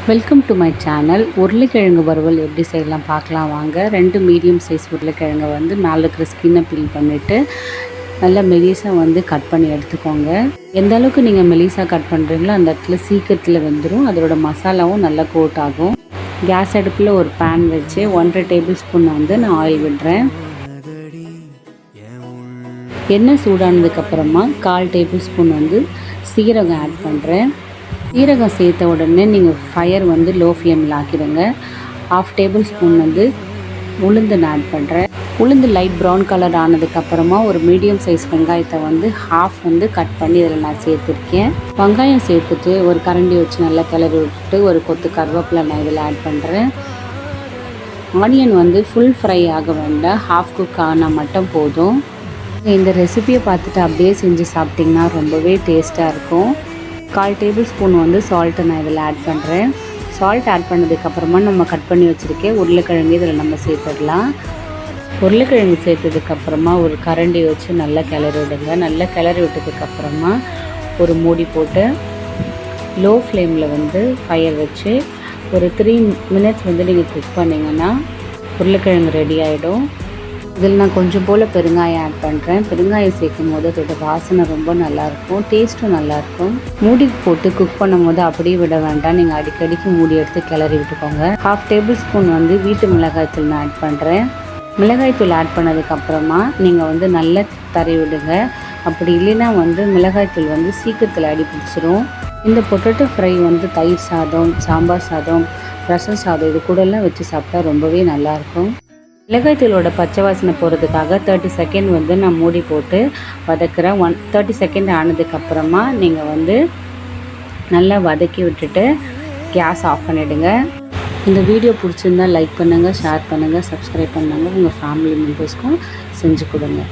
Welcome to my channel. உருளைக்கிழங்கு வறுவல் எப்படி செய்யலாம் பார்க்கலாம் வாங்க. 2 மீடியம் சைஸ் உருளைக்கிழங்கை வந்து மேலே இருக்கிற ஸ்கின்னை பீல் பண்ணிவிட்டு நல்லா மெலிசாக கட் பண்ணி எடுத்துக்கோங்க. எந்த அளவுக்கு நீங்கள் மெலிசாக கட் பண்ணுறீங்களோ அந்த இடத்துல சீக்கிரத்தில் வெந்துடும். அதோட மசாலாவும் நல்லா கோட் ஆகும். கேஸ் அடுப்பில் ஒரு பேன் வச்சு 1.5 டேபிள் ஸ்பூன் நான் ஆயில் விடுறேன். எண்ணெய் சூடானதுக்கப்புறமா 1/4 டேபிள் ஸ்பூன் சீரகம் ஆட் பண்ணுறேன். சீரகம் சேர்த்த உடனே நீங்கள் ஃபயர் லோ ஃப்ளேமில் ஆக்கிடுங்க. 1/2 டேபிள் ஸ்பூன் உளுந்து நான் ஆட் பண்ணுறேன். உளுந்து லைட் ப்ரௌன் கலர் ஆனதுக்கப்புறமா ஒரு மீடியம் சைஸ் வெங்காயத்தை ஹாஃப் கட் பண்ணி இதில் நான் சேர்த்துருக்கேன். வெங்காயம் சேர்த்துட்டு ஒரு கரண்டி வச்சு நல்லா கிளறி விட்டுட்டு ஒரு கொத்து கருவேப்பிலை நான் இதில் ஆட் பண்ணுறேன். ஆனியன் ஃபுல் ஃப்ரை ஆக வேண்டாம், ஹாஃப் குக் ஆனால் மட்டும் போதும். இந்த ரெசிபியை பார்த்துட்டு அப்படியே செஞ்சு சாப்பிட்டிங்கன்னா ரொம்பவே டேஸ்ட்டாக இருக்கும். 1/4 டேபிள் ஸ்பூன் சால்ட்டை நான் இதில் ஆட் பண்ணுறேன். சால்ட் ஆட் பண்ணதுக்கப்புறமா நம்ம கட் பண்ணி வச்சுருக்கேன் உருளைக்கிழங்கு இதில் நம்ம சேர்த்துடலாம். உருளைக்கிழங்கு சேர்த்ததுக்கப்புறமா ஒரு கரண்டி வச்சு நல்லா கிளறி விடுங்க. நல்லா கிளறி விட்டதுக்கப்புறமா ஒரு மூடி போட்டு லோ ஃப்ளேமில் ஃபயர் வச்சு ஒரு 3 மினிட்ஸ் நீங்கள் குக் பண்ணிங்கன்னா உருளைக்கிழங்கு ரெடி ஆகிடும். இதில் நான் கொஞ்சம் போல் பெருங்காயம் ஆட் பண்ணுறேன். பெருங்காயம் சேர்க்கும் போது அதோட வாசனை ரொம்ப நல்லாயிருக்கும், டேஸ்ட்டும் நல்லாயிருக்கும். மூடி போட்டு குக் பண்ணும் போது அப்படியே விட வேண்டாம், நீங்கள் அடிக்கடிக்கு மூடி எடுத்து கிளறி விட்டுக்கோங்க. 1/2 டேபிள் ஸ்பூன் வீட்டு மிளகாய்த்தூள் நான் ஆட் பண்ணுறேன். மிளகாய்த்தூள் ஆட் பண்ணதுக்கப்புறமா நீங்கள் நல்லா தறி விடுங்க. அப்படி இல்லைன்னா மிளகாய்த்தூள் சீக்கிரத்தில் அடி பிடிச்சிரும். இந்த பொட்டேட்டோ ஃப்ரை தயிர் சாதம், சாம்பார் சாதம், ரசம் சாதம் இது கூடலாம் வச்சு சாப்பிட்டா ரொம்பவே நல்லாயிருக்கும். மிளகாய்த்தூளோட பச்சை வாசனை போகிறதுக்காக 30 செகண்ட் நான் மூடி போட்டு வதக்குறேன். 30 செகண்ட் ஆனதுக்கப்புறமா நீங்கள் நல்லா வதக்கி விட்டுட்டு கேஸ் ஆஃப் பண்ணிவிடுங்க. இந்த வீடியோ பிடிச்சிருந்தால் லைக் பண்ணுங்கள், ஷேர் பண்ணுங்கள், சப்ஸ்கிரைப் பண்ணுங்கள். உங்கள் ஃபேமிலி மெம்பர்ஸ்க்கும் செஞ்சு கொடுங்க.